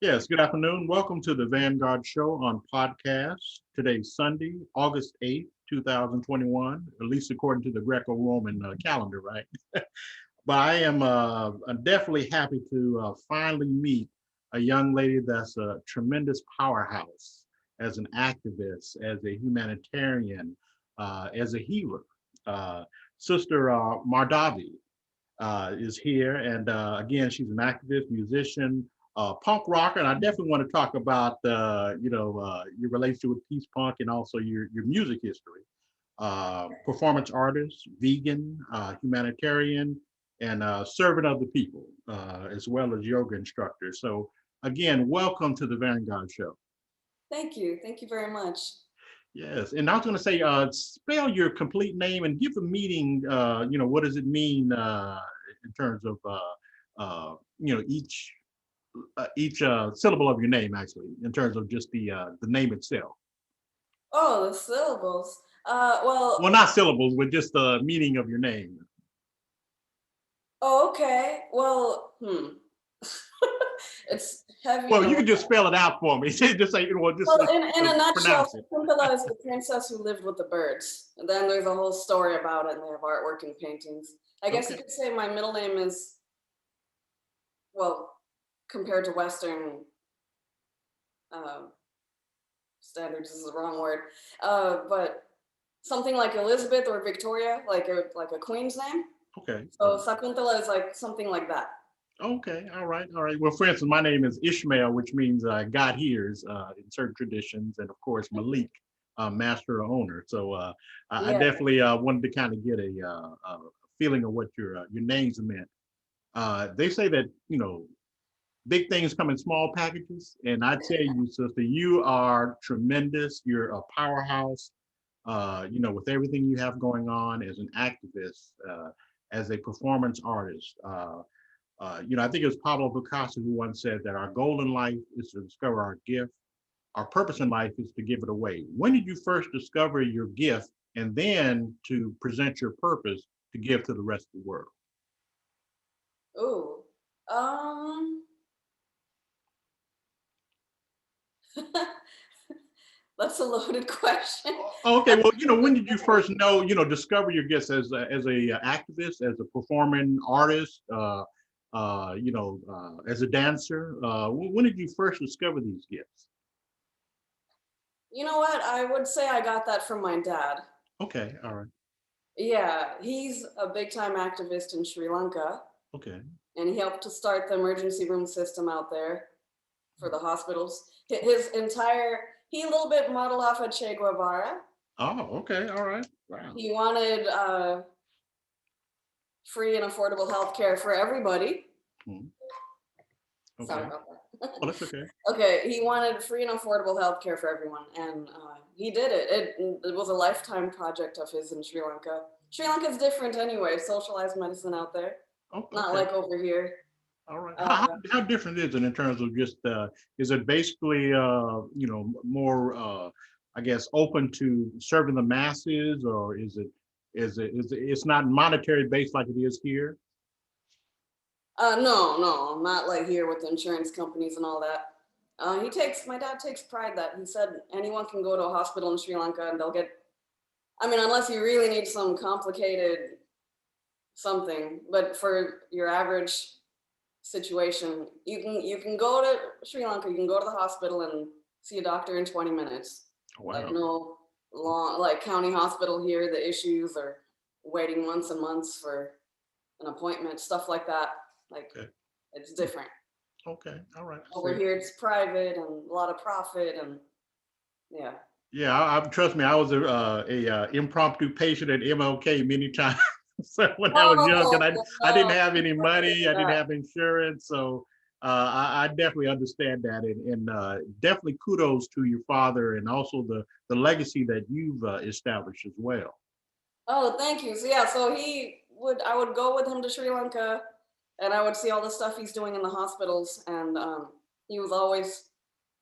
Yes, good afternoon. Welcome to the Vanguard Show on podcast. Today's Sunday, August 8th, 2021, at least according to the Greco-Roman calendar, right? But I am I'm definitely happy to finally meet a young lady that's a tremendous powerhouse as an activist, as a humanitarian, as a healer. Uh, Sister Mardhavi is here. And again, she's an activist, musician, punk rocker. And I definitely want to talk about, your relationship with peace punk and also your music history. Performance artist, vegan, humanitarian, and servant of the people, as well as yoga instructor. So again, welcome to the Vanguard Show. Thank you. Thank you very much. Yes, and I was going to say, spell your complete name and give the meaning. What does it mean in terms of each syllable of your name, actually, in terms of just the name itself. Oh, the syllables. Well, not syllables, but just the meaning of your name. Oh, okay. It's heavy Well, to you can learn. just spell it out for me. Just say, just In a nutshell, pronounce it. Sakuntala is the princess who lived with the birds. And then there's a whole story about it, and they have artwork and paintings. I guess you Okay. could say my middle name is, well, compared to Western uh, standards is the wrong word, but something like Elizabeth or Victoria, like a queen's name. Okay. All So right. Sakuntala is like something like that. Okay, all right, all right. Well, for instance, my name is Ishmael, which means God hears in certain traditions, and of course Malik, master or owner. So I Yeah. definitely wanted to kind of get a feeling of what your names meant. They say that big things come in small packages, and I tell you, sister, you are tremendous. You're a powerhouse. With everything you have going on as an activist, as a performance artist. I think it was Pablo Picasso who once said that our goal in life is to discover our gift. Our purpose in life is to give it away. When did you first discover your gift and then to present your purpose to give to the rest of the world? Ooh. Um. That's a loaded question. Okay, well, when did you first know, discover your gifts as a activist, as a performing artist, as a dancer? When did you first discover these gifts? You know what? I would say I got that from my dad. Okay, all right, Yeah, he's a big time activist in Sri Lanka, okay. and he helped to start the emergency room system out there for the hospitals. His entire, he a little bit modeled off of Che Guevara. Oh, okay, all right. Wow. He wanted free and affordable health care for everybody. Hmm. Sorry Okay. about that. Oh, that's okay. Okay, he wanted free and affordable health care for everyone, and he did it. It was a lifetime project of his in Sri Lanka. Sri Lanka is different anyway, socialized medicine out there, Oh, not okay. like over here. All right. Uh, How different is it in terms of just is it basically more I guess open to serving the masses, or it's not monetary based like it is here? no, no, not like here with insurance companies and all that. My dad takes pride that he said anyone can go to a hospital in Sri Lanka and they'll get, I mean, unless you really need some complicated something, but for your average situation, you can go to Sri Lanka, you can go to the hospital and see a doctor in 20 minutes. Like Wow. no long, like county hospital here, the issues are waiting months and months for an appointment, stuff like that. Like Okay. it's different. Okay. All right. I Over see. here it's private and a lot of profit and yeah. Yeah. Trust me. I was a impromptu patient at MLK many times. So when I was young, and Oh I didn't no, have any sorry to money, hear I didn't that. have insurance, so I definitely understand that, and definitely kudos to your father and also the legacy that you've established as well. Oh, thank you. So yeah, so I would go with him to Sri Lanka, and I would see all the stuff he's doing in the hospitals, and he was always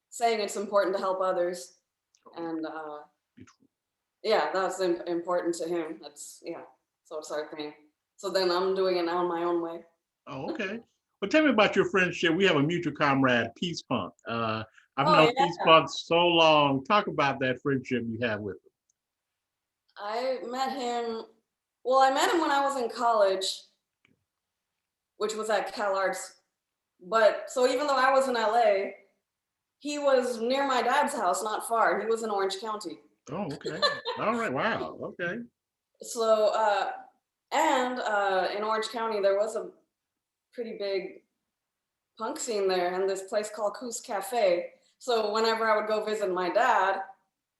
saying it's important to help others, Oh, and beautiful. yeah, that's important to him. That's yeah. So it's our thing. So then I'm doing it now in my own way. Oh, okay. But tell me about your friendship. We have a mutual comrade, Peace Punk. I've Oh known yeah, Peace Punk so long. Talk about that friendship you have with I met him. Well, I met him when I was in college, which was at Cal Arts. But so even though I was in LA, he was near my dad's house, not far. He was in Orange County. him. Oh, okay. All right. Wow. Okay. So, and in Orange County, there was a pretty big punk scene there, and this place called Coos Cafe. So whenever I would go visit my dad,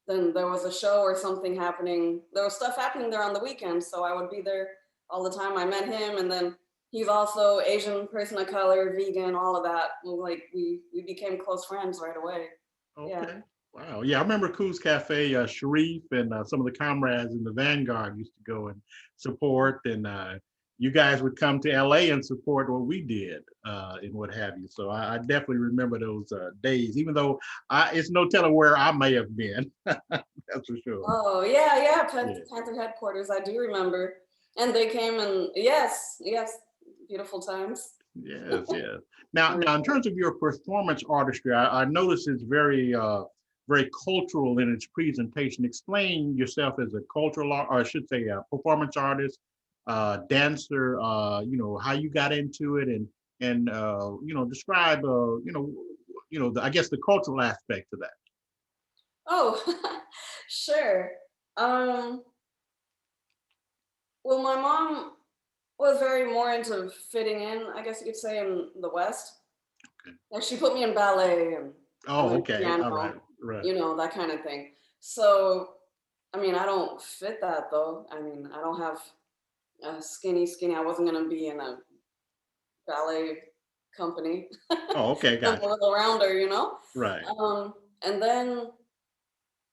then there was a show or something happening. There was stuff happening there on the weekends, so I would be there all the time. I met him, and then he's also Asian person of color, vegan, all of that. Like we became close friends right away. Yeah. Okay. Wow. Yeah, I remember Coos Cafe, Sharif and some of the comrades in the Vanguard used to go and support, and you guys would come to LA and support what we did and what have you. So I definitely remember those days, even though it's no telling where I may have been. That's for sure. Oh yeah, yeah. Yeah. Panther headquarters. I do remember, and they came and yes, yes, beautiful times. Yes, yes. Now, in terms of your performance artistry, I notice it's very cultural in its presentation. Explain yourself as a cultural, or I should say, a performance artist, dancer. How you got into it, and describe, I guess the cultural aspect of that. Oh, sure. Well, my mom was very more into fitting in, I guess you could say, in the West. Okay. Like she put me in ballet and I Oh, learned okay. All right. piano, Right. that kind of thing. So, I mean, I don't fit that though. I mean, I don't have skinny. I wasn't gonna be in a ballet company. Oh, okay. I'm a Gotcha. little rounder. Right. And then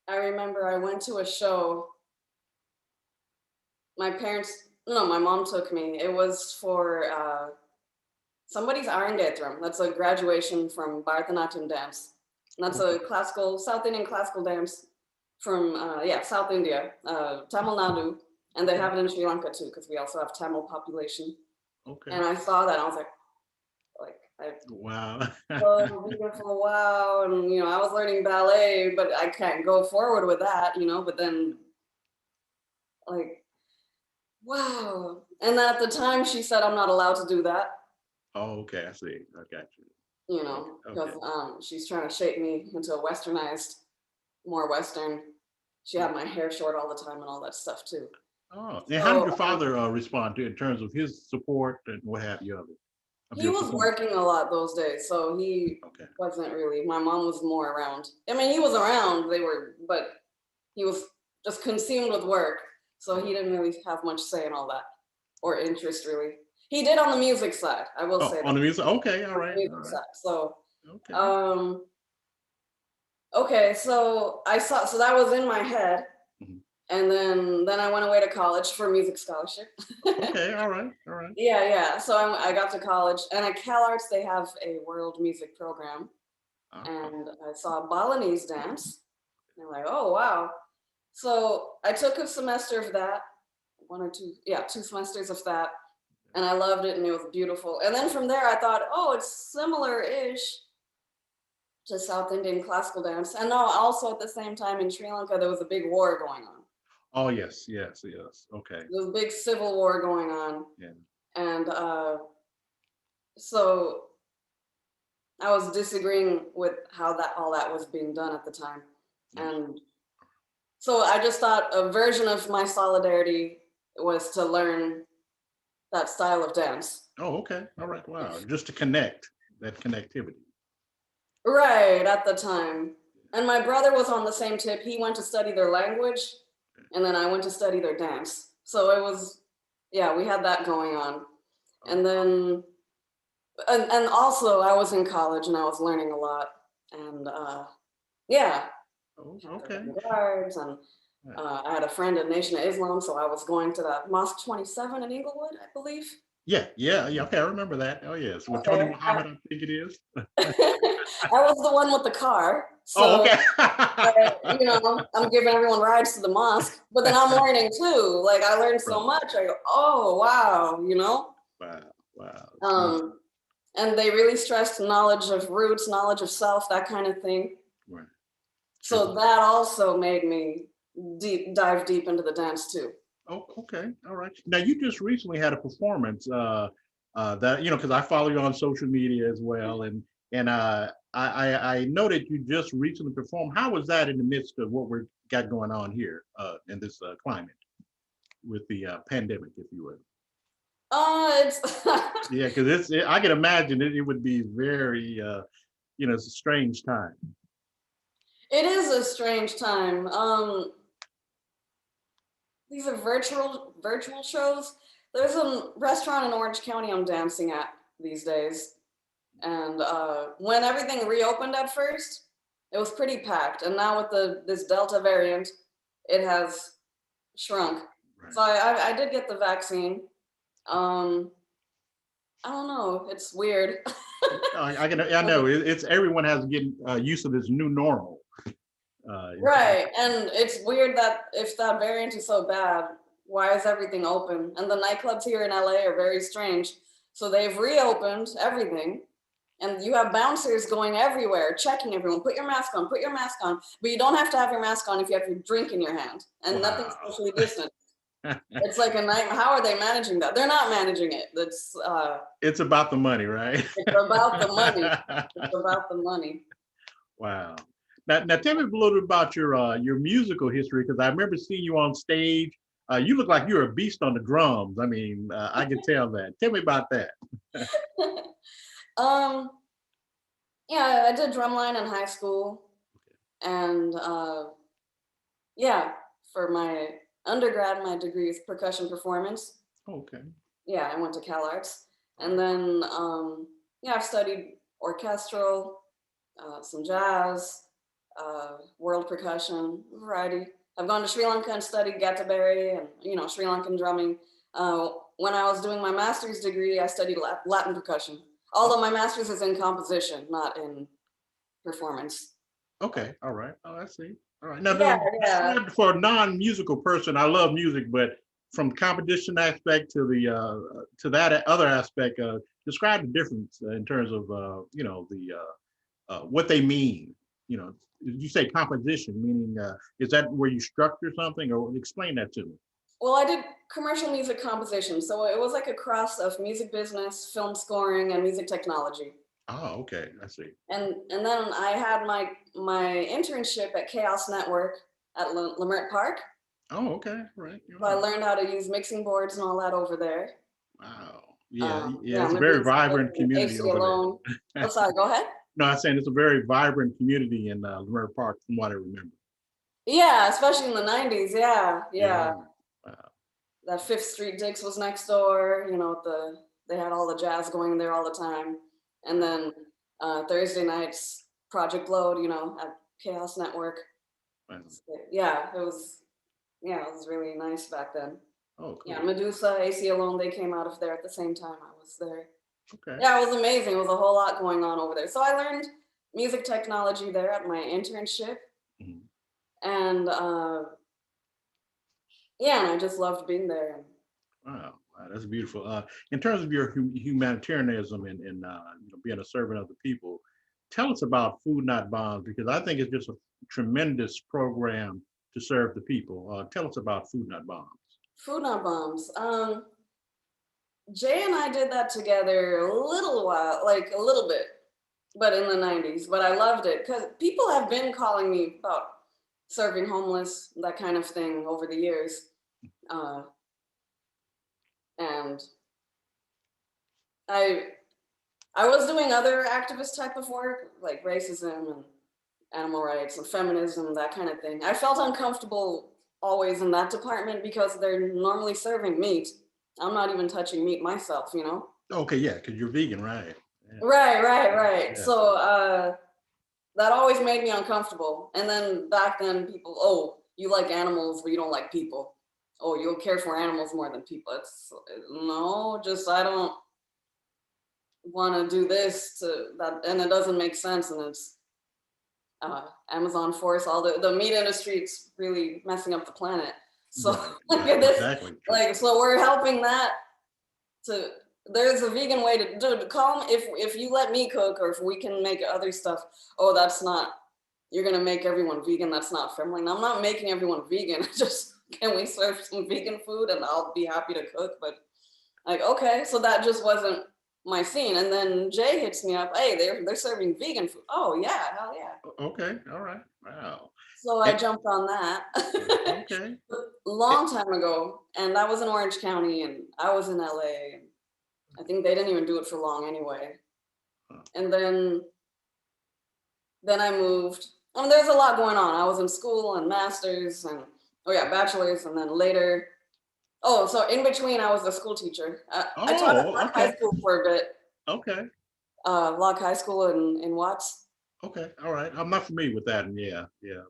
I remember I went to a show. My parents, no, my mom took me. It was for somebody's Arangetram. That's a graduation from Bharatanatyam dance. And that's Okay. a South Indian classical dance from, South India, Tamil Nadu. And they Okay. have it in Sri Lanka too, because we also have Tamil population. Okay. And I saw that, and I was I Wow. so beautiful, wow. And, I was learning ballet, but I can't go forward with that, but then, like, wow. And at the time, she said, I'm not allowed to do that, Oh, okay. I see. I got you. Okay. because she's trying to shape me into a westernized, more Western. She had my hair short all the time and all that stuff too. Oh, and how did So your father respond to it in terms of his support and what have you of he your was performance? working a lot those days, so he Okay. wasn't really. My mom was more around. I mean, he was around. But he was just consumed with work, so he didn't really have much say in all that or interest really. He did on the music side, I will Oh, say on that. the music. Okay. All On right. the All music right. side. So, Okay. um, okay, so so that was in my head, Mhm. and then I went away to college for music scholarship. Okay. All right. All right. Yeah. So I got to college, and at Cal Arts they have a world music program, Uh, and I saw Balinese dance. And I'm like, oh wow. So I took a semester of that, one or two, yeah, 2 semesters of that, and I loved it, and it was beautiful. And then from there, I thought, oh, it's similar-ish to South Indian classical dance. And no, also at the same time in Sri Lanka, there was a big war going on. oh, yes. Yes. Yes. Okay. There was a big civil war going on, Yeah. and so I was disagreeing with how all that was being done at the time, Yes. and so I just thought a version of my solidarity was to learn that style of dance. Oh, okay. All right. Wow. Just to connect that connectivity. Right, at the time. And my brother was on the same tip. He went to study their language, and then I went to study their dance. So it was, yeah, we had that going on. And then, and also I was in college and I was learning a lot. And yeah, Oh, had the okay. Vanguards, and Right. I had a friend in Nation of Islam, so I was going to that Mosque 27 in Inglewood, I believe. Yeah. Yeah. Yeah. Okay. I remember that. Oh, yes. With Tony Okay. Muhammad, I think it is. I was the one with the car, Oh, so okay. I'm giving everyone rides to the mosque, but then I'm learning too. Like I learned so Right. much. I go, oh wow. Wow. Wow. Um, And they really stressed knowledge of roots, knowledge of self, that kind of thing. Right. So that also made me dive deep into the dance too. Oh, okay. All right. Now you just recently had a performance that, because I follow you on social media as well. And I know that you just recently performed. How was that in the midst of what we've got going on here in this climate with the pandemic, if you would? It's Yeah, because I can imagine it would be very, it's a strange time. it is a strange time. These are virtual shows. There's a restaurant in Orange County I'm dancing at these days. And when everything reopened at first, it was pretty packed. And now with this Delta variant, it has shrunk. Right. So I did get the vaccine. I don't know. It's weird. I know it's everyone has to get used to this new normal. Right, and it's weird that if that variant is so bad, why is everything open? And the nightclubs here in LA are very strange. So they've reopened everything, and you have bouncers going everywhere, checking everyone. Put your mask on, put your mask on. But you don't have to have your mask on if you have your drink in your hand, and Wow. nothing's socially distant. It's like a nightmare. How are they managing that? They're not managing it. It's about the money, right? It's about the money. It's about the money. Wow. Now tell me a little bit about your musical history, because I remember seeing you on stage. You look like you're a beast on the drums. I mean, I can tell that. Tell me about that. Yeah, I did drumline in high school, and for my undergrad, my degree is percussion performance. Okay. Yeah, I went to Cal Arts, and then I've studied orchestral, some jazz, world percussion, variety. I've gone to Sri Lanka and studied Gattabari and Sri Lankan drumming. When I was doing my master's degree, I studied Latin percussion. Although my master's is in composition, not in performance. Okay. All right. Oh, I see. All right. Now, Yeah. for a non-musical person, I love music, but from competition aspect to the to that other aspect, describe the difference in terms of what they mean. You say composition, meaning is that where you structure something, or explain that to me? Well, I did commercial music composition, so it was like a cross of music business, film scoring, and music technology. Oh, okay, I see. And then I had my internship at Chaos Network at Leimert Park. Oh, okay, right. So I learned how to use mixing boards and all that over there. Wow. Yeah, it's a very vibrant community over there. Oh, sorry, go ahead. No, I'm saying it's a very vibrant community in Leimert Park, from what I remember. Yeah, especially in the 90s. Yeah. Wow. That Fifth Street Dix was next door. They had all the jazz going there all the time. And then Thursday nights, Project Load, at Chaos Network. Wow. So, it was really nice back then. Oh, cool. Yeah, Medusa, AC Alone, they came out of there at the same time I was there. Okay. Yeah, it was amazing. It was a whole lot going on over there. So I learned music technology there at my internship. Mm-hmm. And and I just loved being there. Wow, that's beautiful. In terms of your humanitarianism and being a servant of the people, tell us about Food Not Bombs, because I think it's just a tremendous program to serve the people. Tell us about Food Not Bombs. Food Not Bombs. Jay and I did that together a little bit, but in the 90s. But I loved it because people have been calling me about serving homeless, that kind of thing over the years. And I was doing other activist type of work, like racism and animal rights and feminism, that kind of thing. I felt uncomfortable always in that department because they're normally serving meat. I'm not even touching meat myself, Okay, yeah, because you're vegan, right? Yeah. Right. Yeah. So that always made me uncomfortable. And then back then people, oh, you like animals, but you don't like people. Oh, you'll care for animals more than people. I don't want to do this to that, and it doesn't make sense. And it's Amazon forest, all the meat industry, it's really messing up the planet. So right, exactly. so we're helping that there's a vegan way to do it. Call me if you let me cook, or if we can make other stuff. Oh, that's not. You're gonna make everyone vegan. That's not fair. I'm like, I'm not making everyone vegan. Just can we serve some vegan food and I'll be happy to cook. But like, okay, so that just wasn't my scene. And then Jay hits me up. Hey, they're serving vegan food. Oh yeah, hell yeah. Okay, all right, wow. So I jumped on that. Okay. Long time ago, and I was in Orange County, and I was in LA. And I think they didn't even do it for long anyway. And then I moved. I mean, there's a lot going on. I was in school and masters and bachelor's, and then later. Oh, so in between, I was a school teacher. I taught at Locke High School for a bit. Okay. Locke High School in Watts. Okay, all right. I'm not familiar with that, and yeah,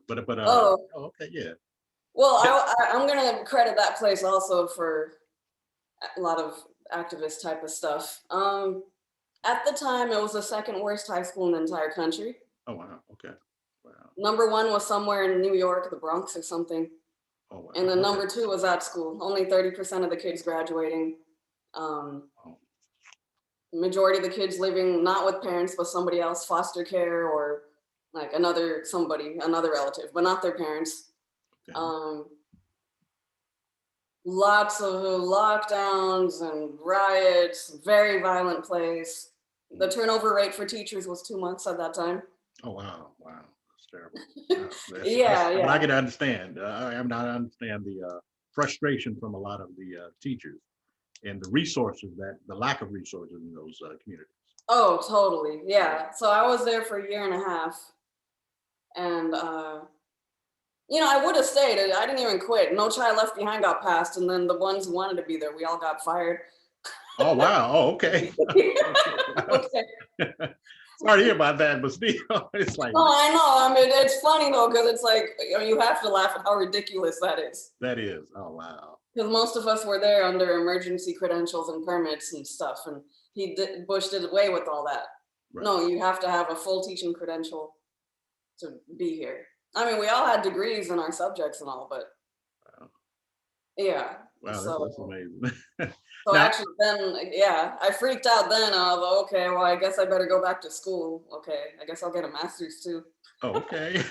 but okay, yeah. Well, I'm gonna credit that place also for a lot of activist type of stuff. At the time, it was the second worst high school in the entire country. Oh wow. Okay. Wow. Number one was somewhere in New York, the Bronx or something. Oh wow. And then number two was at school. Only 30% of the kids graduating. Majority of the kids living not with parents, but somebody else, foster care, or like another relative, but not their parents. Okay. Lots of lockdowns and riots, very violent place. The turnover rate for teachers was 2 months at that time. Oh, wow. That's terrible. Wow. But I can understand. I understand the frustration from a lot of the teachers and the lack of resources in those communities. Oh, totally. Yeah. So I was there for a year and a half. And, I would have stayed. I didn't even quit. No Child Left Behind got passed. And then the ones who wanted to be there, we all got fired. Oh, wow. Oh, okay. Okay. Sorry to hear about that, but still, it's like. No, I know. I mean, it's funny though, because it's like, you have to laugh at how ridiculous that is. That is. Oh, wow. Because most of us were there under emergency credentials and permits and stuff. And Bush did away with all that. Right. No, you have to have a full teaching credential to be here. I mean, we all had degrees in our subjects and all, but yeah. Wow, that's amazing. So actually then, I freaked out then. I was okay, well, I guess I better go back to school. Okay, I guess I'll get a master's too. Oh, okay.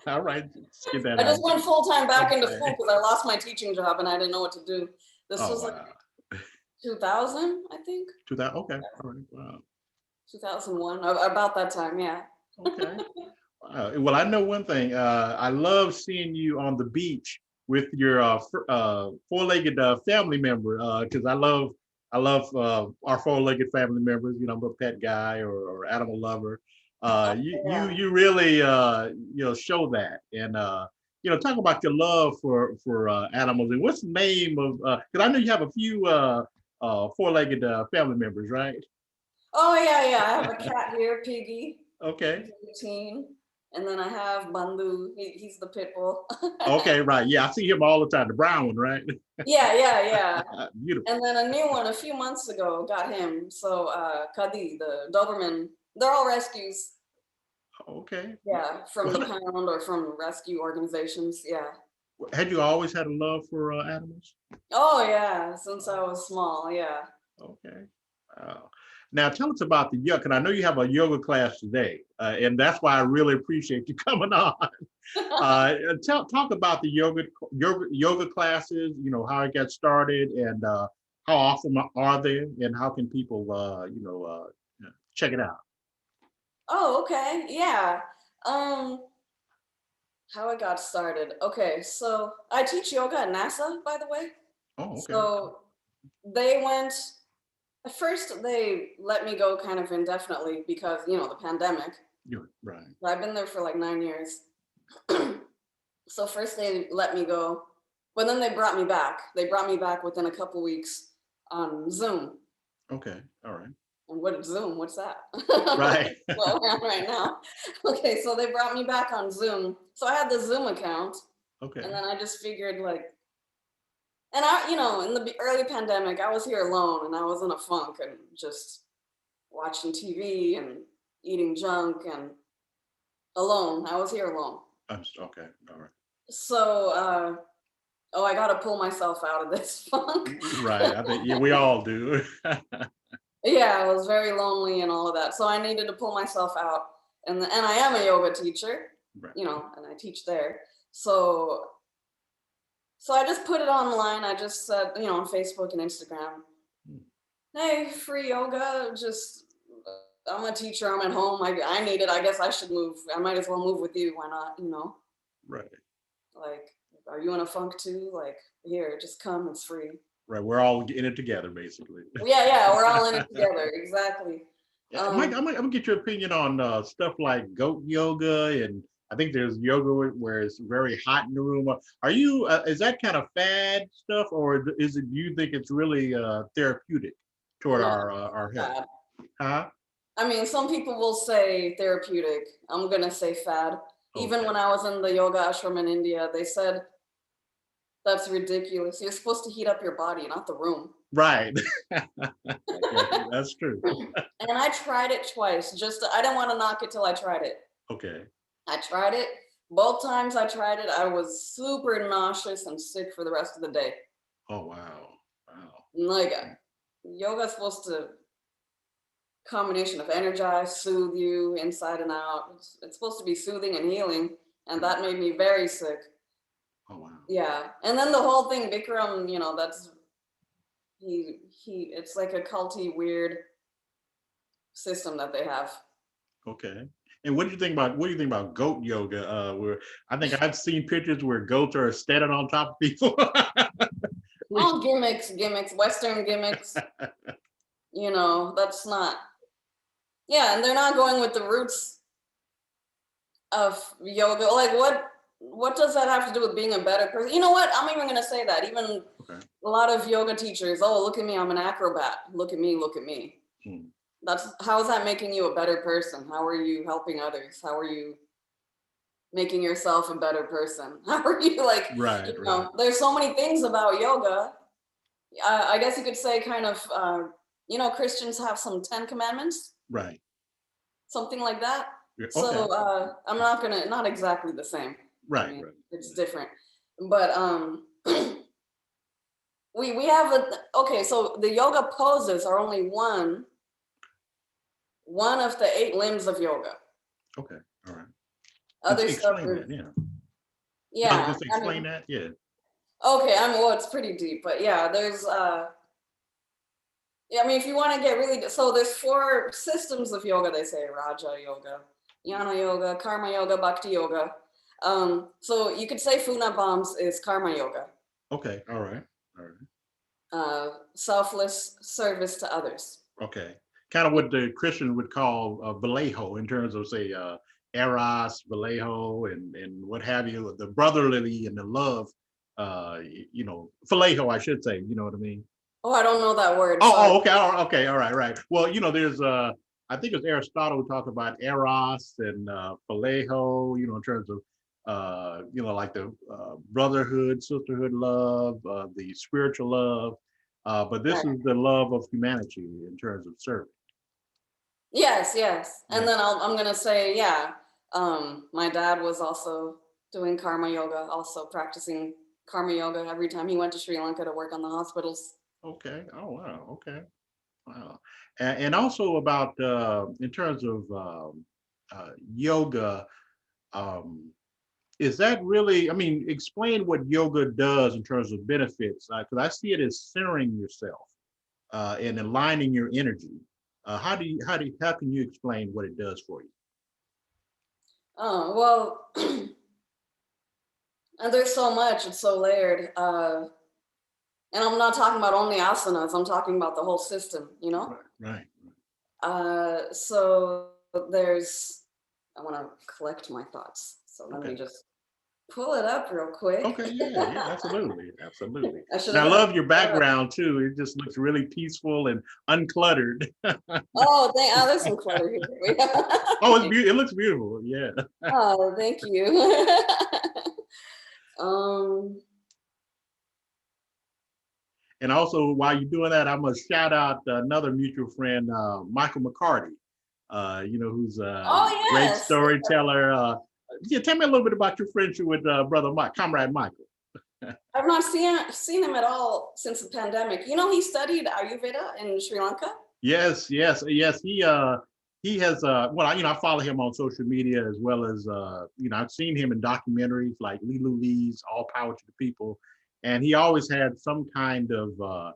All right. I just went full time back into school because I lost my teaching job and I didn't know what to do. This was like 2000, I think. 2000, okay. All right, wow. 2001, about that time, yeah. Okay. Wow. Well, I know one thing. I love seeing you on the beach with your four-legged family member, because I love our four-legged family members. I'm a pet guy or animal lover. You really show that, and talk about your love for animals. And what's the name of? Because I know you have a few four-legged family members, right? Oh yeah. I have a cat here, Piggy. Okay. 18. And then I have Bandhu. He's the pit bull. Okay, right. Yeah, I see him all the time. The brown one, right? Yeah. Beautiful. And then a new one a few months ago got him. So Kadi, the Doberman, they're all rescues. Okay. Yeah, from the pound or from rescue organizations. Yeah. Had you always had a love for animals? Oh yeah, since I was small. Yeah. Okay. Wow. Now tell us about the yoga, and I know you have a yoga class today, and that's why I really appreciate you coming on. Talk about the yoga classes. How it got started, and how often are they, and how can people check it out? Oh, okay. Yeah. How it got started. Okay, so I teach yoga at NASA, by the way. Oh, okay. So they went. At first, they let me go kind of indefinitely because, the pandemic. You're right. I've been there for like 9 years. So first they let me go, but then they brought me back. They brought me back within a couple weeks on Zoom. Okay, all right. And what is Zoom? What's that? Right. Well, we're on right now. Okay, so they brought me back on Zoom. So I had the Zoom account. Okay. And then I just figured and I, in the early pandemic, I was here alone and I was in a funk and just watching TV and eating junk and alone. I was here alone. Okay, all right. So, I got to pull myself out of this funk. Right, I think we all do. Yeah, I was very lonely and all of that. So I needed to pull myself out. And I am a yoga teacher, Right. and I teach there. So I just put it online. I just said, on Facebook and Instagram, Mm. hey, free yoga. I'm a teacher. I'm at home. I need it. I guess I should move. I might as well move with you. Why not? Right. Like, are you in a funk too? Like, here, just come. It's free. Right. We're all in it together, basically. Yeah. We're all in it together. Exactly. Yeah, Mike, I'm gonna get your opinion on stuff like goat yoga, and I think there's yoga where it's very hot in the room. Are you? Is that kind of fad stuff, or is it? Do you think it's really therapeutic toward No, our health? fad. Huh? I mean, some people will say therapeutic. I'm gonna say fad. Even Okay. when I was in the yoga ashram in India, they said that's ridiculous. You're supposed to heat up your body, not the room. Right. Yeah, that's true. And I tried it twice. I didn't want to knock it till I tried it. Okay. I tried it. Both times I tried it, I was super nauseous and sick for the rest of the day. Oh wow. Wow. Like, yoga's supposed to combination of energize, soothe you inside and out. It's supposed to be soothing and healing, and that made me very sick. Oh wow. Yeah, and then the whole thing, Bikram, that's he. It's like a culty, weird system that they have. Okay. And what do you think about goat yoga? Where I think I've seen pictures where goats are standing on top of people. All gimmicks, Western gimmicks. That's not. Yeah, and they're not going with the roots of yoga. Like, what does that have to do with being a better person? You know what? I'm even gonna say that. Even Okay. a lot of yoga teachers, oh, look at me, I'm an acrobat. Look at me, look at me. Hmm. How is that making you a better person? How are you helping others? How are you making yourself a better person? How are you Right. Right. there's so many things about yoga. I guess you could say kind of, Christians have some 10 commandments, Right. something like that. Yeah, okay. So I'm not exactly the same. Right. I mean, Right. it's different. But we have okay, so the yoga poses are only one of the 8 limbs of yoga. Okay. All right. Other stuff Explain is, that. Yeah. yeah. Just explain that. Yeah. Okay, well, it's pretty deep, but yeah, there's yeah, I mean, if you want to get really, so there's 4 systems of yoga, they say: Raja Yoga, Jnana Yoga, Karma Yoga, Bhakti Yoga. So you could say Funa Bombs is Karma Yoga. Okay. All right. All right. Selfless service to others. Okay. Kind of what the Christian would call Vallejo in terms of, say, Eros, Vallejo, and what have you, the brotherly and the love, Vallejo, I should say, you know what I mean? Oh, I don't know that word. Okay. Okay. All right. Right. Well, there's, I think it's Aristotle who talked about Eros and Vallejo, in terms of, like the brotherhood, sisterhood love, the spiritual love. But this is the love of humanity in terms of service. Yes. And then I'm gonna say, yeah. My dad was also doing karma yoga, also practicing karma yoga every time he went to Sri Lanka to work on the hospitals. Okay. Oh wow. Okay. Wow. And also about in terms of yoga, um, is that really? I mean, explain what yoga does in terms of benefits, because I see it as centering yourself and aligning your energy. How can you explain what it does for you? Oh, well, and there's so much, it's so layered. And I'm not talking about only asanas, I'm talking about the whole system, Right. So I want to collect my thoughts. So let me just pull it up real quick. Okay, yeah, absolutely. And I I love your background too. It just looks really peaceful and uncluttered. Oh, there's some clutter here. Oh, it looks beautiful. Yeah. Oh, thank you. And also, while you're doing that, I'm gonna shout out another mutual friend, Michael McCarty. Who's a great Yes. storyteller. Yeah, tell me a little bit about your friendship with brother Mike, comrade Michael. I've not seen him at all since the pandemic. He studied Ayurveda in Sri Lanka. yes. He has well, I follow him on social media as well as I've seen him in documentaries like Lilu Lee's All Power to the People, and he always had some kind of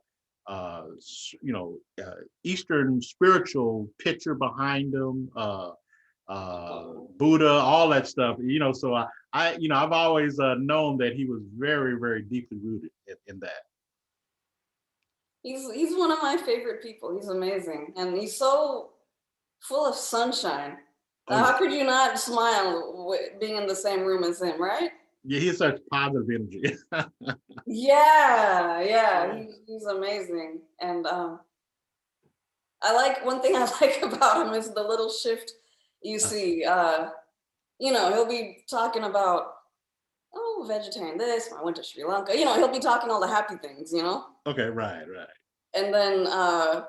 Eastern spiritual picture behind him, Buddha, all that stuff. So I've always known that he was very, very deeply rooted in that. He's one of my favorite people. He's amazing, and he's so full of sunshine. Oh, How could you not smile being in the same room as him, right? yeah, he has such positive energy. Yeah, he's amazing. And I like one thing I like about him is the little shift you see. He'll be talking about, oh, vegetarian this, I went to Sri Lanka. He'll be talking all the happy things, Okay, right. And then the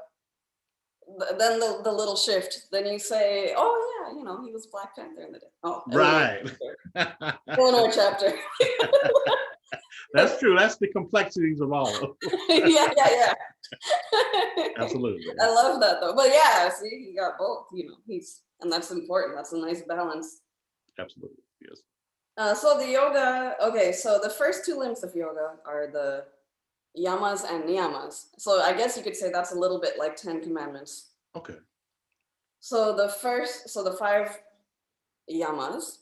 little shift. Then you say, oh yeah, he was Black Panther in the day. Oh, Right. Illinois chapter. That's true. That's the complexities of all. Yeah. Absolutely. I love that though. But yeah, see, he got both. And that's important. That's a nice balance. Absolutely, yes. So the yoga. Okay, so the first two limbs of yoga are the yamas and niyamas. So I guess you could say that's a little bit like 10 commandments. Okay. So the 5 yamas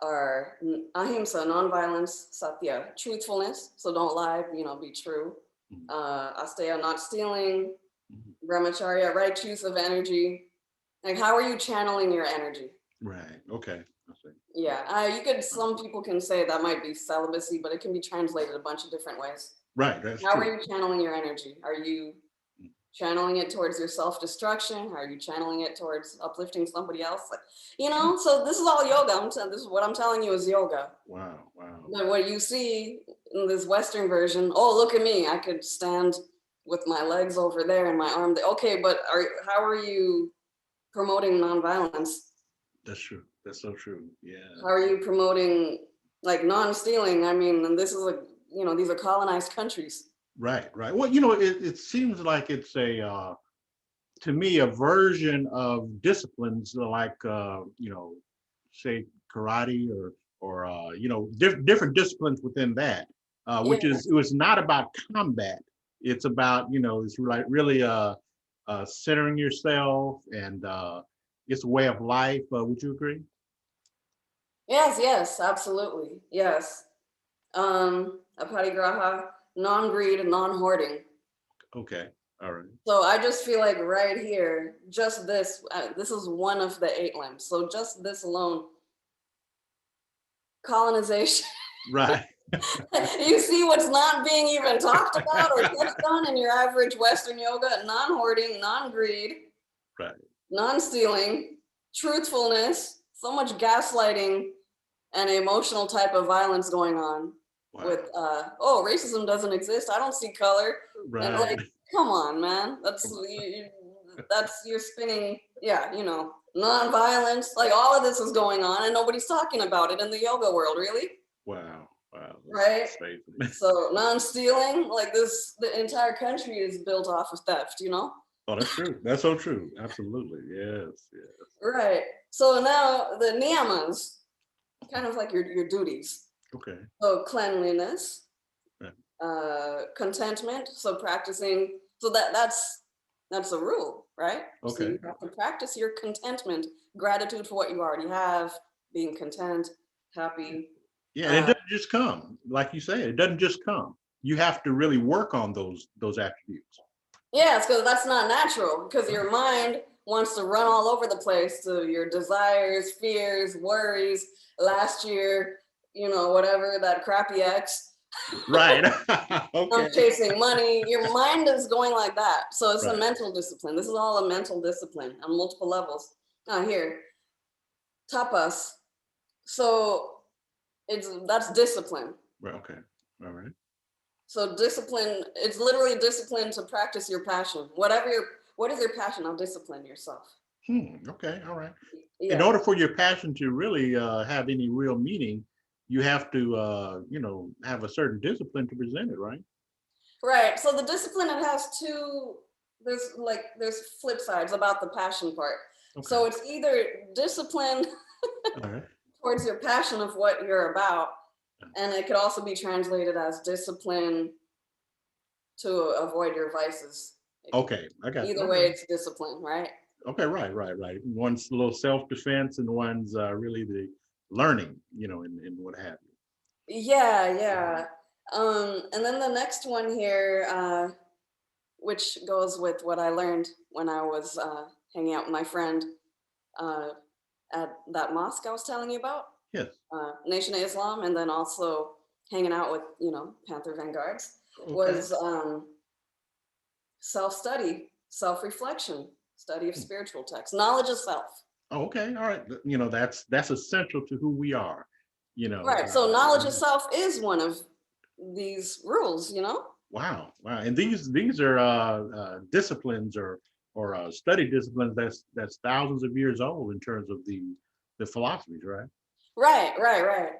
are ahimsa, non-violence, satya, truthfulness. So don't lie, be true. Asteya, not stealing. Brahmacharya, right use of energy. Like, how are you channeling your energy? Right. Okay. I see. Yeah. Some people can say that might be celibacy, but it can be translated a bunch of different ways. Right. That's How true. are you channeling your energy? Are you channeling it towards your self-destruction? Are you channeling it towards uplifting somebody else? So this is all yoga. This is what I'm telling you is yoga. Wow. But what you see in this Western version, oh, look at me. I could stand with my legs over there and my arm there. Okay, but how are you promoting nonviolence? That's true. That's so true. Yeah. How are you promoting like non-stealing? I mean, and this is these are colonized countries. Right. Well, it seems like it's to me, a version of disciplines like, say karate or different disciplines within that, which is, it was not about combat. It's about, it's like really centering yourself, and it's a way of life. Would you agree? Yes, absolutely. Yes. Aparigraha, non-greed, non-hoarding. Okay. All right. So I just feel like right here, just this is one of the 8 limbs. So just this alone, colonization. Right. You see what's not being even talked about or touched on in your average Western yoga: non-hoarding, non-greed, Right. non-stealing, truthfulness, so much gaslighting and emotional type of violence going on. Wow. With racism doesn't exist. I don't see color. Right. And like, come on, man. That's you're spinning. Yeah, non-violence. Like, all of this is going on, and nobody's talking about it in the yoga world, really. Wow. Right. So non-stealing, like the entire country is built off of theft. Oh, that's true. That's so true. Absolutely. Yes. Right. So now the niyamas, kind of like your duties. Okay. So cleanliness, contentment. So practicing. So that's a rule, right? Okay. So you have to practice your contentment, gratitude for what you already have, being content, happy. Yeah, and it doesn't just come, like you say. It doesn't just come. You have to really work on those attributes. Yes, because that's not natural. Because your mind wants to run all over the place to your desires, fears, worries. Last year, whatever, that crappy ex. Right. Okay. I'm chasing money. Your mind is going like that. So it's a mental discipline. This is all a mental discipline on multiple levels. Now here, tapas. So that's discipline. Right. Okay. All right. So discipline, it's literally discipline to practice your passion. What is your passion? Now discipline yourself. Okay. All right. Yeah. In order for your passion to really have any real meaning, you have to, have a certain discipline to present it, right? Right. So the discipline, it has two there's flip sides about the passion part. Okay. So it's either discipline All right. towards your passion of what you're about, and it could also be translated as discipline to avoid your vices. Okay. I got Either you. way, Okay. it's discipline, right? Okay. Right. One's a little self-defense, and one's really the learning, and what have you. Yeah. And then the next one here, which goes with what I learned when I was hanging out with my friend at that mosque I was telling you about, Yes. Nation of Islam, and then also hanging out with, Panther Vanguards, Okay. was self-study, self-reflection, study of spiritual texts, knowledge of self. Oh, okay. All right. That's essential to who we are. Right. So knowledge of self is one of these rules, Wow. And these are disciplines or study disciplines that's thousands of years old in terms of the philosophies, right? Right. Yeah.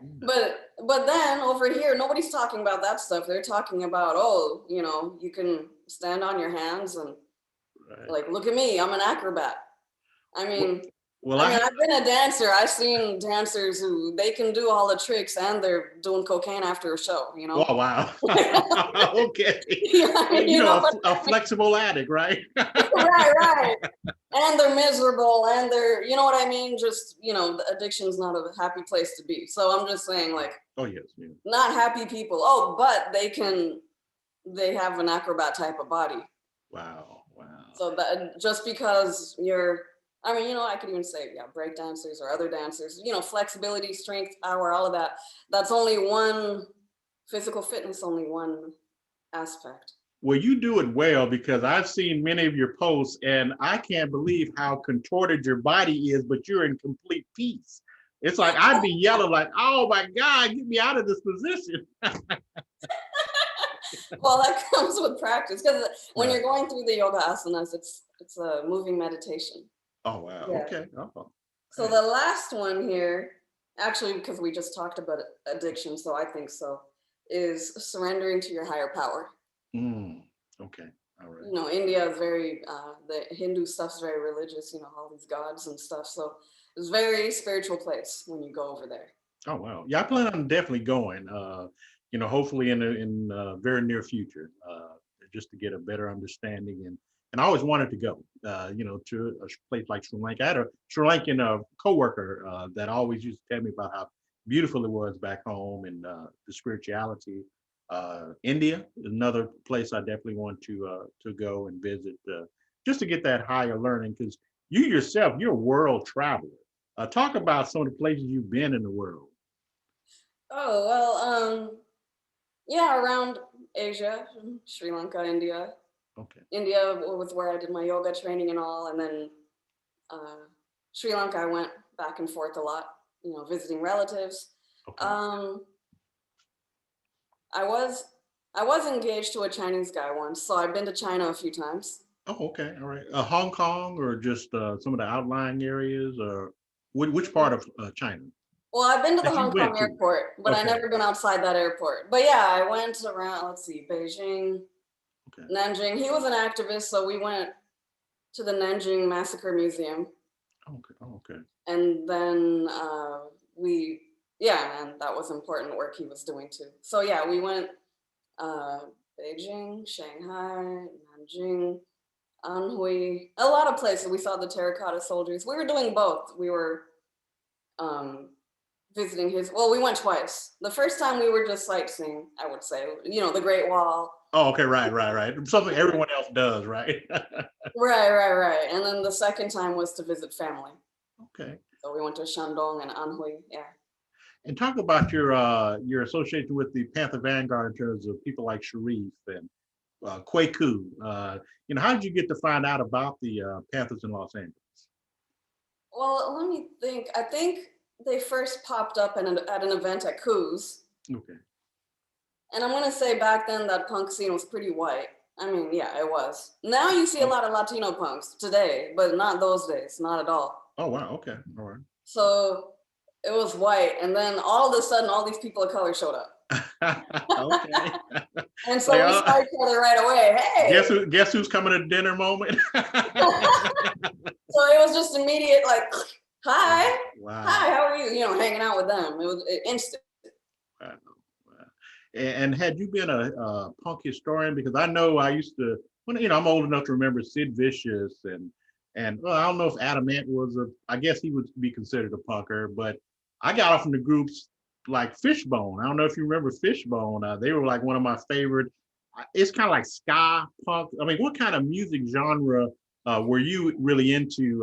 But then over here, nobody's talking about that stuff. They're talking about, you can stand on your hands and Right. like, look at me, I'm an acrobat. I mean, Well, I've been a dancer. I've seen dancers who they can do all the tricks and they're doing cocaine after a show, oh wow. Okay. A flexible addict, right? Right. And they're miserable and they're, you know what I mean? Just, the addiction's not a happy place to be. So I'm just saying, like, Oh yes. Yeah. not happy people. Oh, but they have an acrobat type of body. Wow. So that just because I could even say, break dancers or other dancers, flexibility, strength, power, all of that. That's only one physical fitness, only one aspect. Well, you do it well because I've seen many of your posts and I can't believe how contorted your body is, but you're in complete peace. It's like I'd be yelling like, oh my God, get me out of this position. Well, that comes with practice because when Right. you're going through the yoga asanas, it's a moving meditation. Oh, wow. Yeah. Okay. Oh, So the last one here, actually, because we just talked about addiction, so I think so, is surrendering to your higher power. Okay. All right. India is very, the Hindu stuff's very religious, all these gods and stuff. So it's a very spiritual place when you go over there. Oh, wow. Yeah, I plan on definitely going, hopefully in very near future, just to get a better understanding. And I always wanted to go, to a place like Sri Lanka. I had a Sri Lankan coworker that always used to tell me about how beautiful it was back home and the spirituality. India is another place I definitely want to go and visit, just to get that higher learning. Because you yourself, you're a world traveler. Talk about some of the places you've been in the world. Oh, well, around Asia, Sri Lanka, India. Okay. India was where I did my yoga training and all, and then Sri Lanka I went back and forth a lot, visiting relatives. Okay. I was engaged to a Chinese guy once, so I've been to China a few times. Oh, okay. All right. Hong Kong or just some of the outlying areas, or which part of China? Well, I've been to the That you Hong went Kong to? airport, but I've Okay. never been outside that airport. But yeah, I went around, let's see, Beijing, Okay. Nanjing. He was an activist, so we went to the Nanjing Massacre Museum. Okay. Oh, okay. And then and that was important work he was doing too. So yeah, we went Beijing, Shanghai, Nanjing, Anhui, a lot of places. We saw the terracotta soldiers. We were doing both. We were visiting we went twice. The first time we were just sightseeing, I would say, the Great Wall. Oh, okay. Right. Something everyone else does, right? Right. And then the second time was to visit family. Okay. So we went to Shandong and Anhui, yeah. And talk about your association with the Panther Vanguard in terms of people like Sharif and Kwaku. How did you get to find out about the Panthers in Los Angeles? Well, let me think. I think they first popped up at an event at Coos. Okay. And I'm gonna say back then that punk scene was pretty white. I mean, yeah, it was. Now you see a lot of Latino punks today, but not those days, not at all. Oh wow, okay, all right. So It was white, and then all of a sudden, all these people of color showed up, Okay. and so Like, we saw each other right away. Hey, guess who's coming to dinner moment? so it was just immediate, like, hi, Wow. hi, how are you? You know, hanging out with them. It was instant. Wow. Wow. And had you been a punk historian? Because I know I used to, when I'm old enough to remember Sid Vicious and well, I don't know if Adam Ant was I guess he would be considered a punker, but I got off in the groups like Fishbone. I don't know if you remember Fishbone. They were like one of my favorite. It's kind of like ska punk. I mean, what kind of music genre were you really into?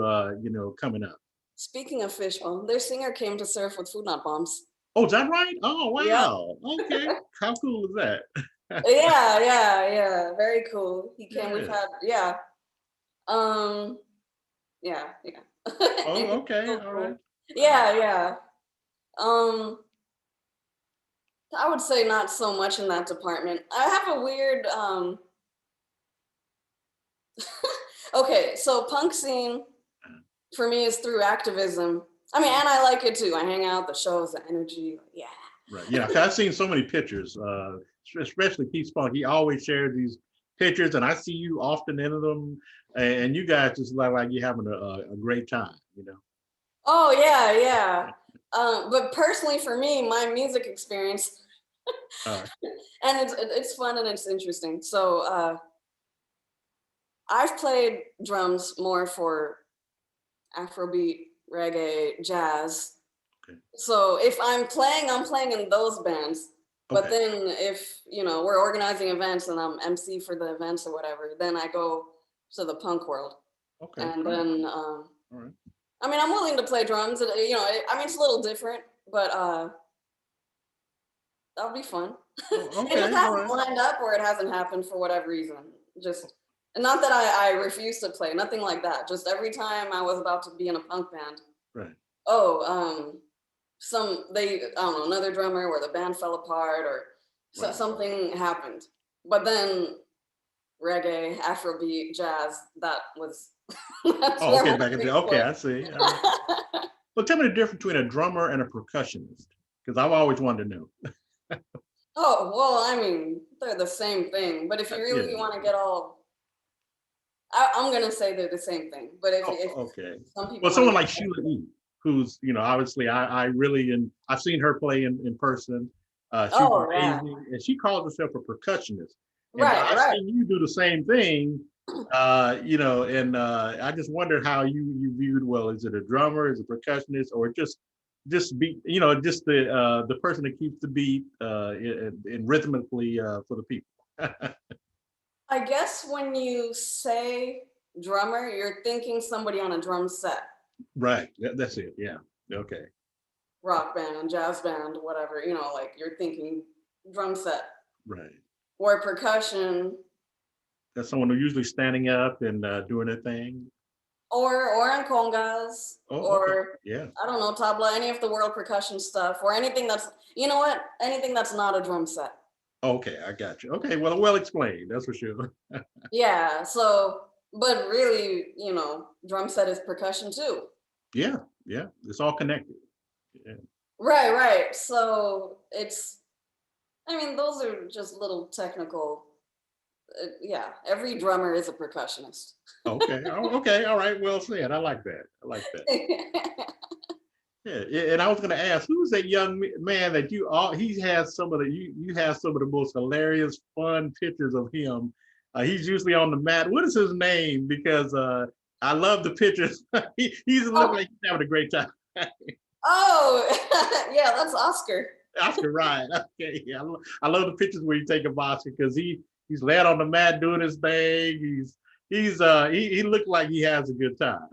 Coming up. Speaking of Fishbone, their singer came to surf with Food Not Bombs. Oh, is that right? Oh, Yep. wow. Okay. How cool is that? Yeah. Very cool. He came. We've Yeah. had, yeah. Um, yeah. Oh, And he's okay. so All right. cool. Yeah. Um, I would say not so much in that department. I have a weird okay, so punk scene for me is through activism. I mean, and I like it too. I hang out, the shows, the energy. Yeah. Right. Yeah. 'Cause I've seen so many pictures, especially Keith Spunk. He always shares these pictures, and I see you often in them. And you guys just like you're having a great time. Oh yeah. But personally, for me, my music experience, Uh, and it's fun and it's interesting. So I've played drums more for Afrobeat, reggae, jazz. okay. So if I'm playing in those bands. But Okay. then if, we're organizing events and I'm MC for the events or whatever, then I go to the punk world. Okay. And Great. then, All right. I mean, I'm willing to play drums. It's a little different, but that'll be fun. Oh, It just okay. All hasn't right. lined up or it hasn't happened for whatever reason. Just, and not that I refuse to play, nothing like that. Just every time I was about to be in a punk band, Right. oh, I don't know, another drummer where the band fell apart or Right. something happened. But then reggae, Afrobeat, jazz, that was, that's Oh, where okay. my Back in streak the. Okay, was. I see. All right. Well, tell me the difference between a drummer and a percussionist, because I've always wanted to know. Oh, well, I mean, they're the same thing. But if you Yeah. really want to get all, I'm going to say they're the same thing. But Oh, if okay. some people Well, want to someone get, like Sheila E., who's, obviously I really, and I've seen her play in person. She's oh, yeah. amazing, and she calls herself a percussionist. And Right, I've right. seen you do the same thing, and I just wonder how you viewed, well, is it a drummer, is it a percussionist, or just beat, just the person that keeps the beat and rhythmically for the people. I guess when you say drummer, you're thinking somebody on a drum set, Right. That's it. Yeah. Okay. rock band, jazz band, whatever, like you're thinking drum set. Right. Or percussion, That's someone who's usually standing up and doing their thing. or on congas, Oh, okay. or Yeah. I don't know, tabla, any of the world percussion stuff, or anything that's, you know what, anything that's not a drum set. Okay, I got you. Okay, well explained. That's for sure. Yeah, so, but really, drum set is percussion too. Yeah, yeah. It's all connected. Yeah. Right. So I mean, those are just little technical, yeah, every drummer is a percussionist. Okay. Oh, okay. All right. Well said. I like that. I like that. Yeah. And I was going to ask, who's that young man that he has some of the you have some of the most hilarious, fun pictures of him. He's usually on the mat. What is his name? Because I love the pictures. He's looking like he's having a great time. Oh, yeah, that's Oscar. Oscar, right? Okay, yeah, I love the pictures where you take of Oscar because he's laying on the mat doing his thing. He looked like he has a good time.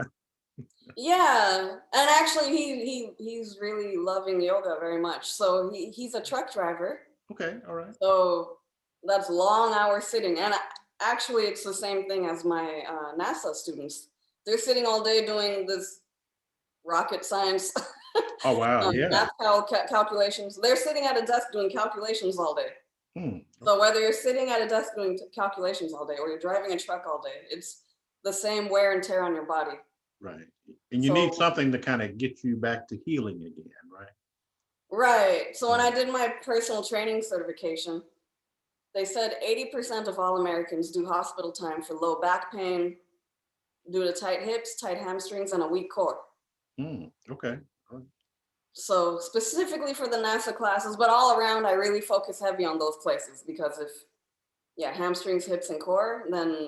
Yeah, and actually, he's really loving yoga very much. So he's a truck driver. Okay, all right. So that's long hours sitting, and actually, it's the same thing as my NASA students. They're sitting all day doing this rocket science, Oh wow, yeah. math calculations. They're sitting at a desk doing calculations all day. Hmm. So whether you're sitting at a desk doing calculations all day or you're driving a truck all day, it's the same wear and tear on your body. Right. And you need So something to kind of get you back to healing again, Right. So when I did my personal training certification, they said 80% of all Americans do hospital time for low back pain due to tight hips, tight hamstrings, and a weak core. Okay. So specifically for the NASA classes, but all around, I really focus heavy on those places because if, hamstrings, hips, and core, then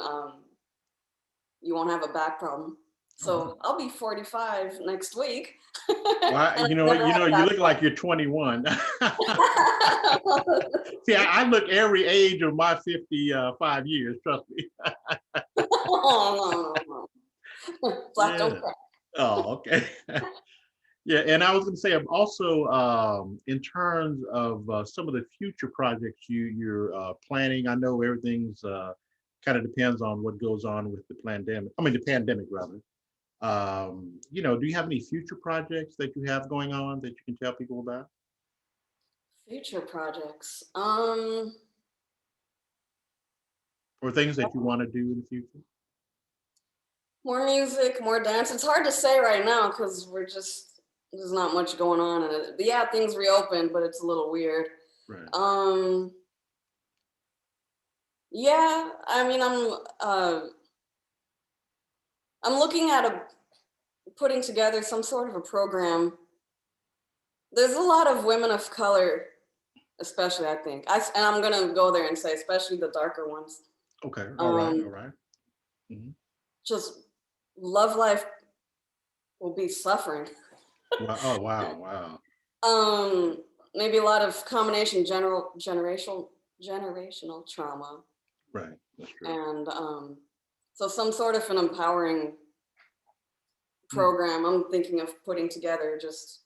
you won't have a back problem. So I'll be 45 next week. Well, you know, you look like you're 21. See, I look every age of my 55 years, trust me. Oh, no. Black don't crack. Oh, okay. Yeah, and I was going to say also in terms of some of the future projects you're planning. I know everything's kind of depends on what goes on with the pandemic. I mean, the pandemic rather. Do you have any future projects that you have going on that you can tell people about? Future projects. Or things that you want to do in the future? More music, more dance. It's hard to say right now because there's not much going on. And things reopened, but it's a little weird. Right. Yeah, I mean, I'm looking at putting together some sort of a program. There's a lot of women of color, especially, I think. And I'm gonna go there and say, especially the darker ones. Okay. All right. Mm-hmm. Just love life will be suffering. Wow. Oh, wow. Maybe a lot of combination generational trauma. Right. That's true. And so some sort of an empowering program I'm thinking of putting together, just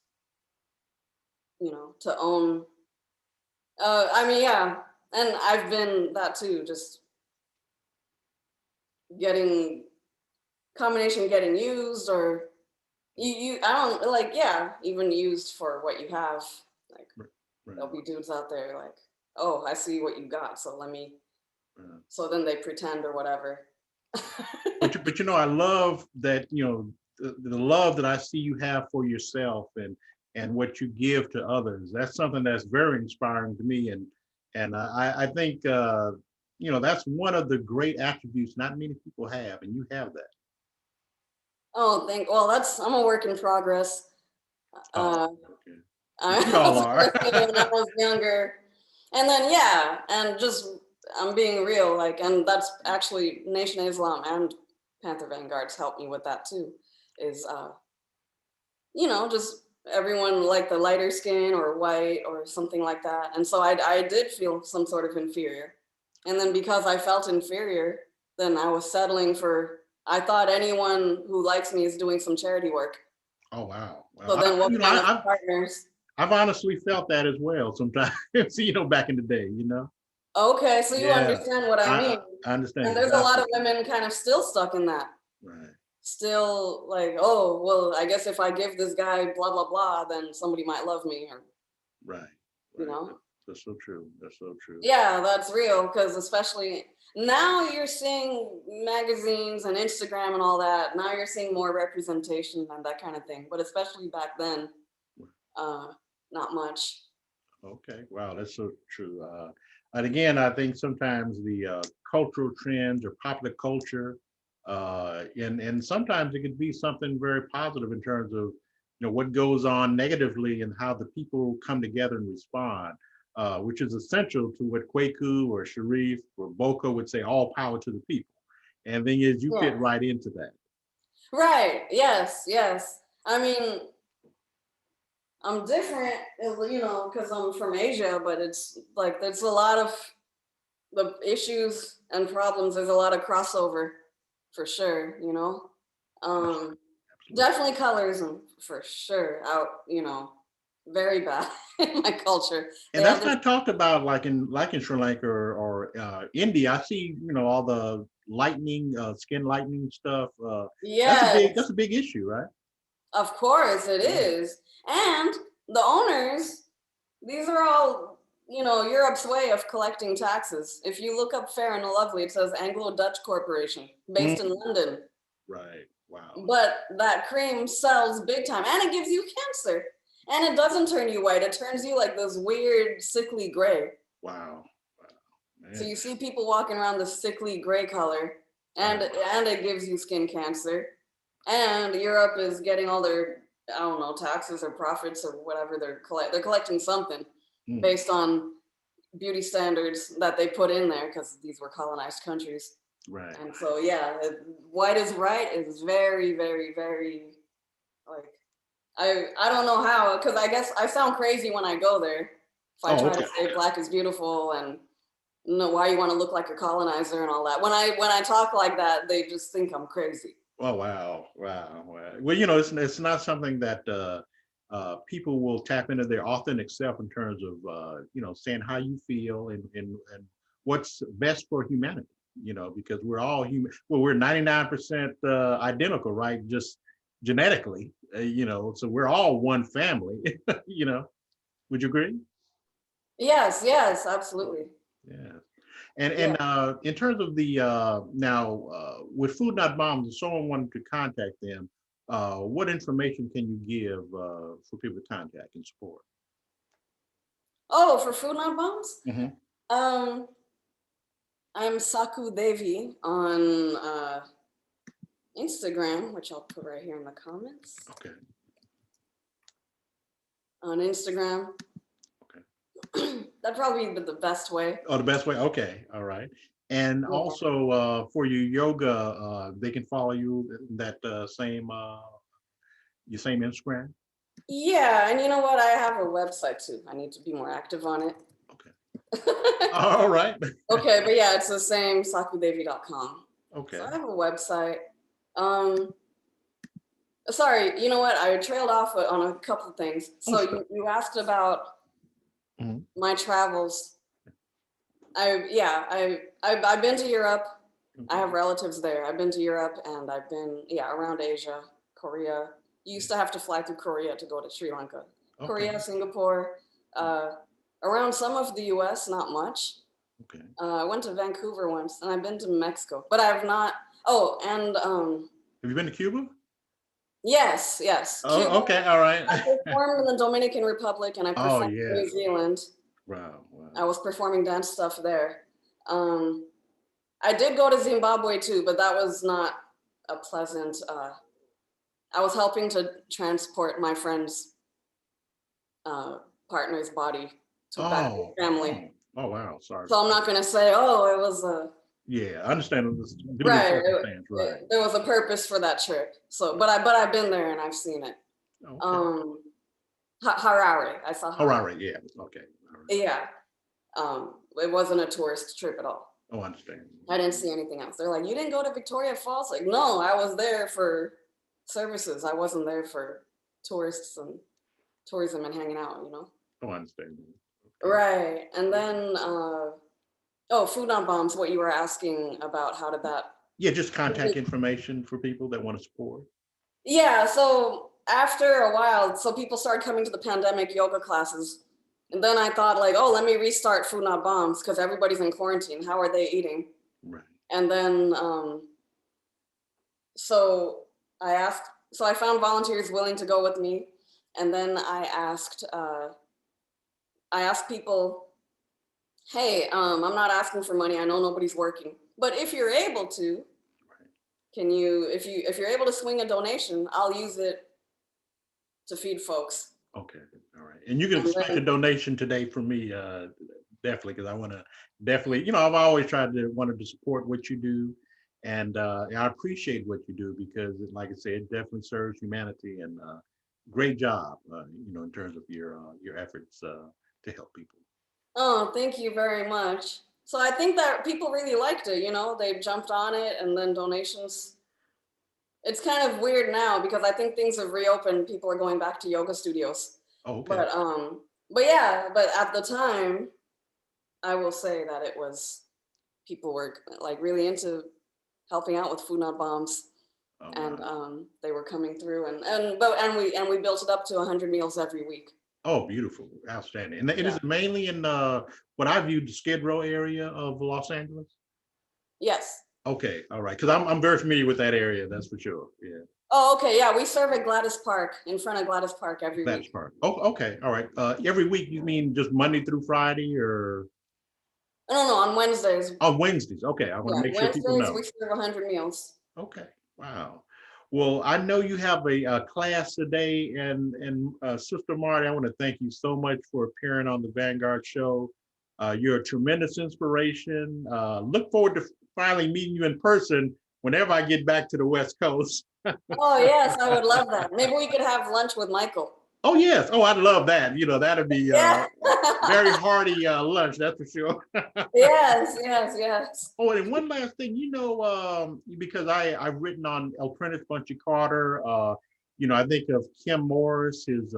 to own. And I've been that too, just getting used, or even used for what you have. Like, right. There'll be dudes out there like, oh, I see what you got, so let me. So then they pretend or whatever. but I love that, the love that I see you have for yourself and what you give to others. That's something that's very inspiring to me. And I think, that's one of the great attributes not many people have, and you have that. Oh, I'm a work in progress. Okay. You all are. When I was younger. And then, and just, I'm being real, and that's actually Nation of Islam and Panther Vanguards helped me with that too, is, just everyone like the lighter skin or white or something like that. And so I did feel some sort of inferior. And then because I felt inferior, then I was settling for, I thought anyone who likes me is doing some charity work. Oh, wow. So then what kind of partners? I've honestly felt that as well sometimes, back in the day, Okay, so you understand what I mean. I understand. And there's a lot of women kind of still stuck in that. Right. Still like, oh, well, I guess if I give this guy blah, blah, blah, then somebody might love me. Or, right. That's so true. That's so true. Yeah, that's real. Because especially now you're seeing magazines and Instagram and all that. Now you're seeing more representation and that kind of thing. But especially back then, not much. Okay. Wow, that's so true. And again, I think sometimes the cultural trends or popular culture, and sometimes it could be something very positive in terms of what goes on negatively and how the people come together and respond, which is essential to what Kwaku or Sharif or Boko would say, all power to the people. And then is you fit right into that. Right. Yes. I mean, I'm different, because I'm from Asia, but it's like there's a lot of the issues and problems. There's a lot of crossover for sure, Definitely colorism for sure. Out, very bad in my culture. And that's not talked about like in Sri Lanka or India. I see, all the lightning, skin lightening stuff. That's a big issue, right? Of course it is. And the owners, these are all, Europe's way of collecting taxes. If you look up Fair and Lovely, it says Anglo-Dutch Corporation based in London. Right. Wow. But that cream sells big time and it gives you cancer. And it doesn't turn you white. It turns you like this weird, sickly gray. Wow. Man. So you see people walking around the sickly gray color, and it gives you skin cancer. And Europe is getting all their, I don't know, taxes or profits or whatever they're collecting something based on beauty standards that they put in there because these were colonized countries. Right. And so yeah, white is right is very, very, very like I don't know how, because I guess I sound crazy when I go there. If I try to say black is beautiful and why you want to look like a colonizer and all that. When I talk like that, they just think I'm crazy. Oh wow. Well, you know, it's not something that people will tap into their authentic self in terms of you know, saying how you feel and what's best for humanity. You know, because we're all human. Well, we're 99% identical, right? Just genetically, you know, so we're all one family. You know, would you agree? Yes, absolutely. Yeah. And in terms of the now with Food Not Bombs, if someone wanted to contact them, what information can you give for people to contact and support? Oh, for Food Not Bombs? Mm-hmm. I'm Saku Devi on Instagram, which I'll put right here in the comments. Okay. On Instagram. Okay. That'd probably be the best way. Oh, the best way. Okay. All right. And also for your yoga, they can follow you that same your same Instagram. Yeah, and you know what? I have a website too. I need to be more active on it. Okay. All right. Okay, but yeah, it's the same, sakudevi.com. Okay. So I have a website. Sorry, you know what? I trailed off on a couple of things. So you asked about my travels. I've been to Europe. I have relatives there. I've been to Europe and I've been around Asia, Korea. You used to have to fly through Korea to go to Sri Lanka. Okay. Korea, Singapore, around some of the US, not much. Okay. I went to Vancouver once and I've been to Mexico, but I have not. Oh, and have you been to Cuba? Yes. Oh, Cuba, okay, all right. I performed in the Dominican Republic and I performed in New Zealand. Wow. I was performing dance stuff there. I did go to Zimbabwe too, but that was not a pleasant. I was helping to transport my friend's partner's body to back to family. Oh wow, sorry. So I'm not going to say, oh, it was a. Yeah, I understand. Right. There was a purpose for that trip. So, but I've been there and I've seen it. Okay. Harare. I saw Harare. Yeah. Okay. Yeah. It wasn't a tourist trip at all. Oh, I understand. I didn't see anything else. They're like, you didn't go to Victoria Falls? Like, no, I was there for services. I wasn't there for tourists and tourism and hanging out, you know? Oh, I understand. Okay. Right. And then, Food Not Bombs, what you were asking about, how did that? Yeah, just contact information for people that want to support. Yeah, so after a while, so people started coming to the pandemic yoga classes. And then I thought like, let me restart Food Not Bombs because everybody's in quarantine. How are they eating? Right. And then, so I found volunteers willing to go with me. And then I asked people, hey, I'm not asking for money. I know nobody's working, but if you're able to, can you, if you're able to swing a donation, I'll use it to feed folks. Okay, all right. And you can expect a donation today from me, definitely, because I want to definitely, you know, I've always wanted to support what you do. And I appreciate what you do because, like I said, it definitely serves humanity. And great job, you know, in terms of your efforts to help people. Oh, thank you very much. So I think that people really liked it, you know, they jumped on it and then donations. It's kind of weird now because I think things have reopened. People are going back to yoga studios. Oh, okay. But at the time, I will say that people were like really into helping out with Food Not Bombs. Oh, and wow. They were coming through and we built it up to 100 meals every week. Oh, beautiful. Outstanding. And it is mainly in what I viewed the Skid Row area of Los Angeles? Yes. Okay. All right. Because I'm very familiar with that area. That's for sure. Yeah. Oh, okay. Yeah, we serve at Gladys Park, in front of Gladys Park every That's week. part. Oh, okay. All right. Every week, you mean just Monday through Friday or No, on Wednesdays. on Wednesdays? Okay. I want to Yeah, make sure people Wednesdays know. we serve 100 meals. Okay. Wow. Well, I know you have a class today, and Sister Marty, I want to thank you so much for appearing on the Vanguard Show. You're a tremendous inspiration. Look forward to finally meeting you in person whenever I get back to the West Coast. Oh, yes, I would love that. Maybe we could have lunch with Michael. Oh yes. Oh, I'd love that. That'd be Yeah. very hearty lunch, that's for sure. Yes. Oh, and one last thing, because I've written on El Prentice Bunchy Carter. I think of Kim Morris, his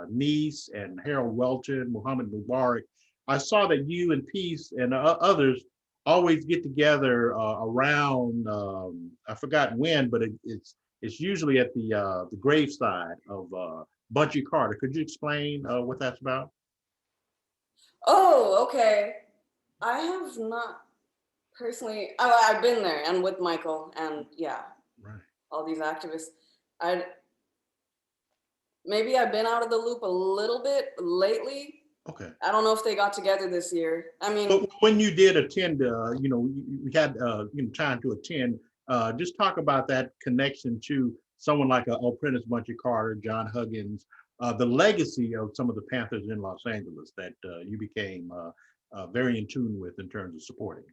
niece, and Harold Welton, Muhammad Mubarak. I saw that you and Peace and others always get together around. I forgot when, but it's usually at the graveside of Bunchy Carter. Could you explain what that's about? Oh, okay. I have not personally. I've been there and with Michael and yeah, Right. all these activists. I Maybe I've been out of the loop a little bit lately. Okay. I don't know if they got together this year. I mean, But when you did attend, we had time to attend. Just talk about that connection to someone like Prentice Bunchy Carter, John Huggins, the legacy of some of the Panthers in Los Angeles that you became very in tune with in terms of supporting.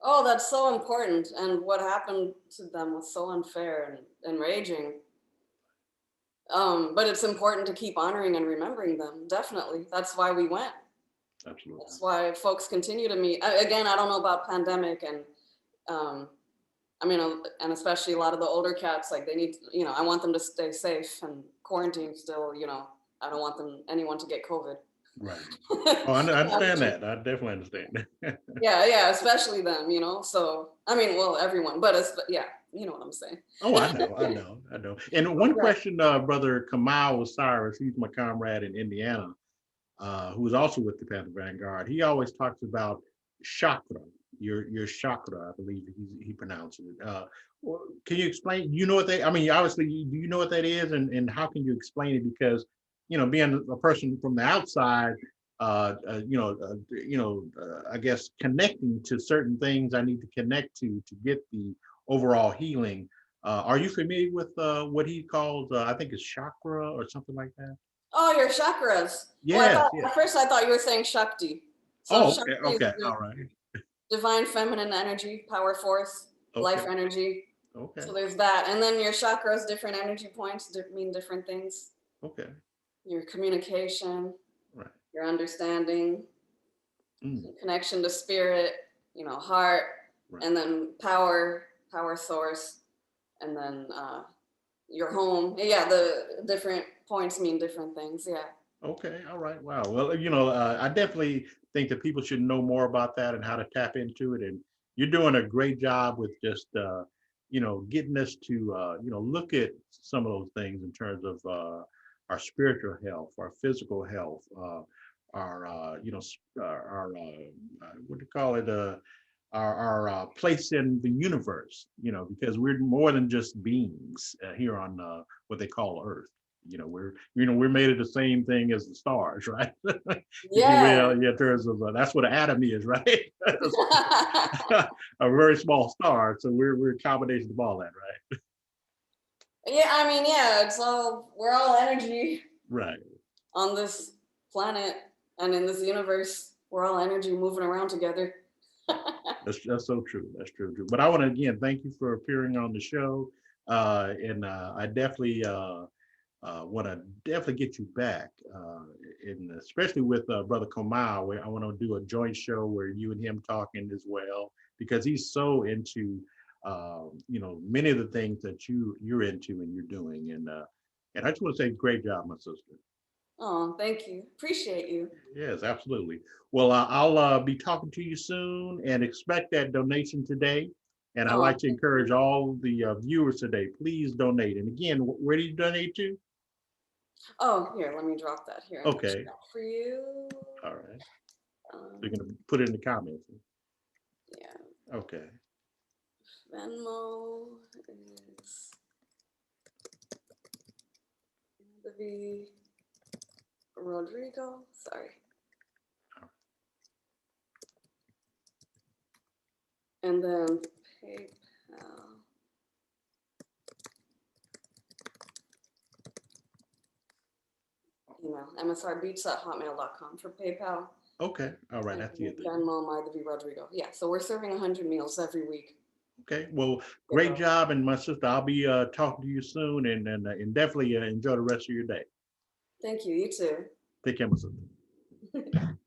oh, that's so important. And what happened to them was so unfair and enraging. But it's important to keep honoring and remembering them. Definitely. That's why we went. Absolutely. That's why folks continue to meet. Again, I don't know about pandemic and and especially a lot of the older cats, like they need, I want them to stay safe and quarantine still, I don't want anyone to get COVID. Right. Oh, I understand that. I definitely understand. Yeah, especially them, so, well, everyone, but yeah, you know what I'm saying. Oh, I know. And one Right. question, Brother Kamal Osiris, he's my comrade in Indiana, who is also with the Panther Vanguard. He always talks about chakra, your chakra, I believe he pronounces it. Can you explain? You know what they? I mean, obviously, do you know what that is, and how can you explain it? Because being a person from the outside, I guess connecting to certain things I need to connect to get the overall healing. Are you familiar with what he calls? I think it's chakra or something like that. Oh, your chakras. Yes. At first I thought you were saying Shakti. So Oh, Shakti is okay, the all right. divine feminine energy, power force, life Okay, energy. okay, So there's that. And then your chakras, different energy points mean different things. okay, Your communication, right. your understanding, Mm, connection to spirit, heart, right. and then power source, and then your home. Yeah, the different points mean different things. Yeah. Okay, all right. Wow. Well, I definitely think that people should know more about that and how to tap into it. And you're doing a great job with just, getting us to, look at some of those things in terms of our spiritual health, our physical health, our, what do you call it? Our place in the universe, because we're more than just beings here on what they call Earth. We're made of the same thing as the stars, right? If you Yeah. will, yeah, in terms of that's what an atom is, right? A very small star, so we're a combination of all that, right? Yeah, yeah, we're all energy Right. on this planet and in this universe. We're all energy moving around together. That's so true. That's true. But I want to again thank you for appearing on the show, and I definitely want to definitely get you back, and especially with Brother Kamal, where I want to do a joint show where you and him talking as well, because he's so into many of the things that you're into and you're doing, and I just want to say great job, my sister. Oh, thank you. Appreciate you. Yes, absolutely. Well, I'll be talking to you soon, and expect that donation today. And I'd Oh, like to encourage all the viewers today, please donate. And again, where do you donate to? here, let me drop that here. Okay. For you. All right. You're Um, going to put it in the comments. yeah, Okay. Venmo is V. Rodrigo. Sorry. And then PayPal. Email msrbeats@hotmail.com for PayPal. Okay, all right, I see it there. Venmo, Mardhavi Rodrigo. Yeah, so we're serving 100 meals every week. Okay, well, great job, and my sister, I'll be talking to you soon, and definitely enjoy the rest of your day. Thank you. You too. Take care, my sister.